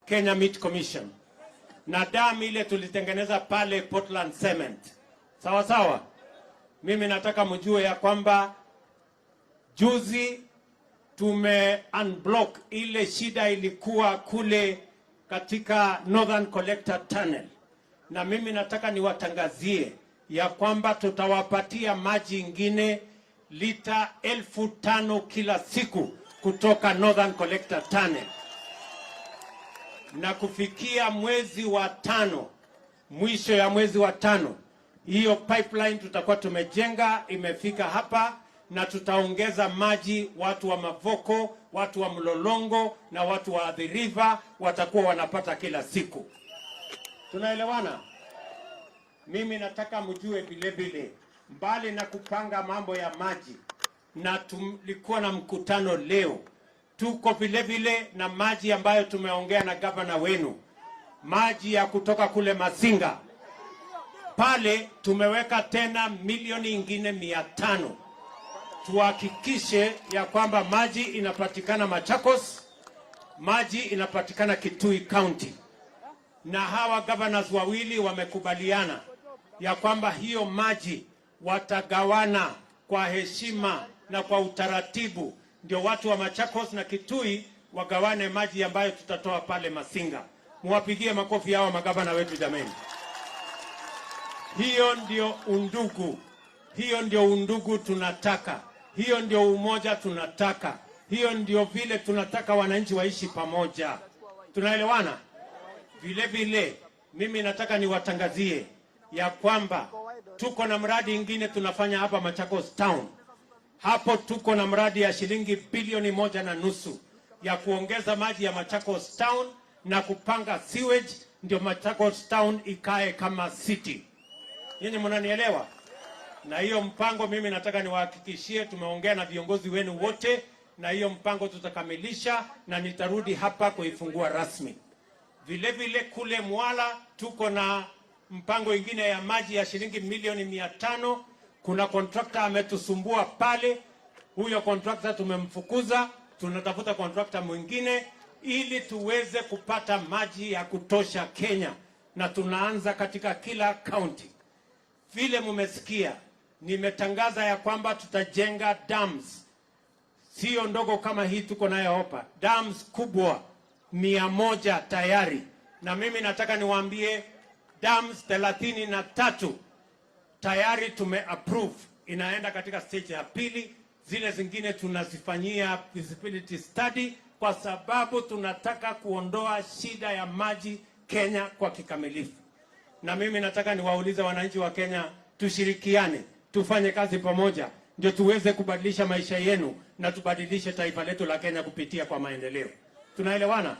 Kenya Meat Commission na damu ile tulitengeneza pale Portland Cement. Sawa sawa. Mimi nataka mjue ya kwamba juzi tume unblock ile shida ilikuwa kule katika Northern Collector Tunnel, na mimi nataka niwatangazie ya kwamba tutawapatia maji ingine lita 5,000 kila siku kutoka Northern Collector Tunnel, na kufikia mwezi wa 5, mwisho ya mwezi wa 5, hiyo pipeline tutakuwa tumejenga imefika hapa, na tutaongeza maji. Watu wa Mavoko, watu wa Mlolongo na watu wa Athi River watakuwa wanapata kila siku. Tunaelewana? Mimi nataka mjue vile vile, mbali na kupanga mambo ya maji, na tulikuwa na mkutano leo, tuko vile vile na maji ambayo tumeongea na gavana wenu, maji ya kutoka kule Masinga. Pale tumeweka tena milioni ingine 500. Tuhakikishe ya kwamba maji inapatikana Machakos, maji inapatikana Kitui County. Na hawa governors wawili wamekubaliana ya kwamba hiyo maji watagawana kwa heshima na kwa utaratibu, ndio watu wa Machakos na Kitui wagawane maji ambayo tutatoa pale Masinga. Muwapigie makofi hawa magavana wetu jameni. Hiyo ndio undugu. Hiyo ndio undugu tunataka. Hiyo ndio umoja tunataka. Hiyo ndio vile tunataka wananchi waishi pamoja. Tunaelewana? Vile vile mimi nataka niwatangazie ya kwamba tuko na mradi ingine tunafanya hapa Machakos Town. Hapo tuko na mradi ya shilingi 1.5 bilioni ya kuongeza maji ya Machakos Town na kupanga sewage, ndio Machakos Town ikae kama city. Nyinyi mnanielewa? Na hiyo mpango mimi nataka niwahakikishie, tumeongea na viongozi wenu wote, na hiyo mpango tutakamilisha na nitarudi hapa kuifungua rasmi. Vile vile kule Mwala tuko na mpango ingine ya maji ya shilingi milioni 500. Kuna contractor ametusumbua pale, huyo contractor tumemfukuza, tunatafuta contractor mwingine ili tuweze kupata maji ya kutosha Kenya, na tunaanza katika kila county. Vile mumesikia, nimetangaza ya kwamba tutajenga dams, sio ndogo kama hii tuko nayo hapa, dams kubwa 100 tayari. Na mimi nataka niwaambie dams 33 tayari tumeapprove, inaenda katika stage ya pili. Zile zingine tunazifanyia feasibility study, kwa sababu tunataka kuondoa shida ya maji Kenya kwa kikamilifu. Na mimi nataka niwaulize wananchi wa Kenya, tushirikiane, tufanye kazi pamoja, ndio tuweze kubadilisha maisha yenu na tubadilishe taifa letu la Kenya kupitia kwa maendeleo. Tunaelewana?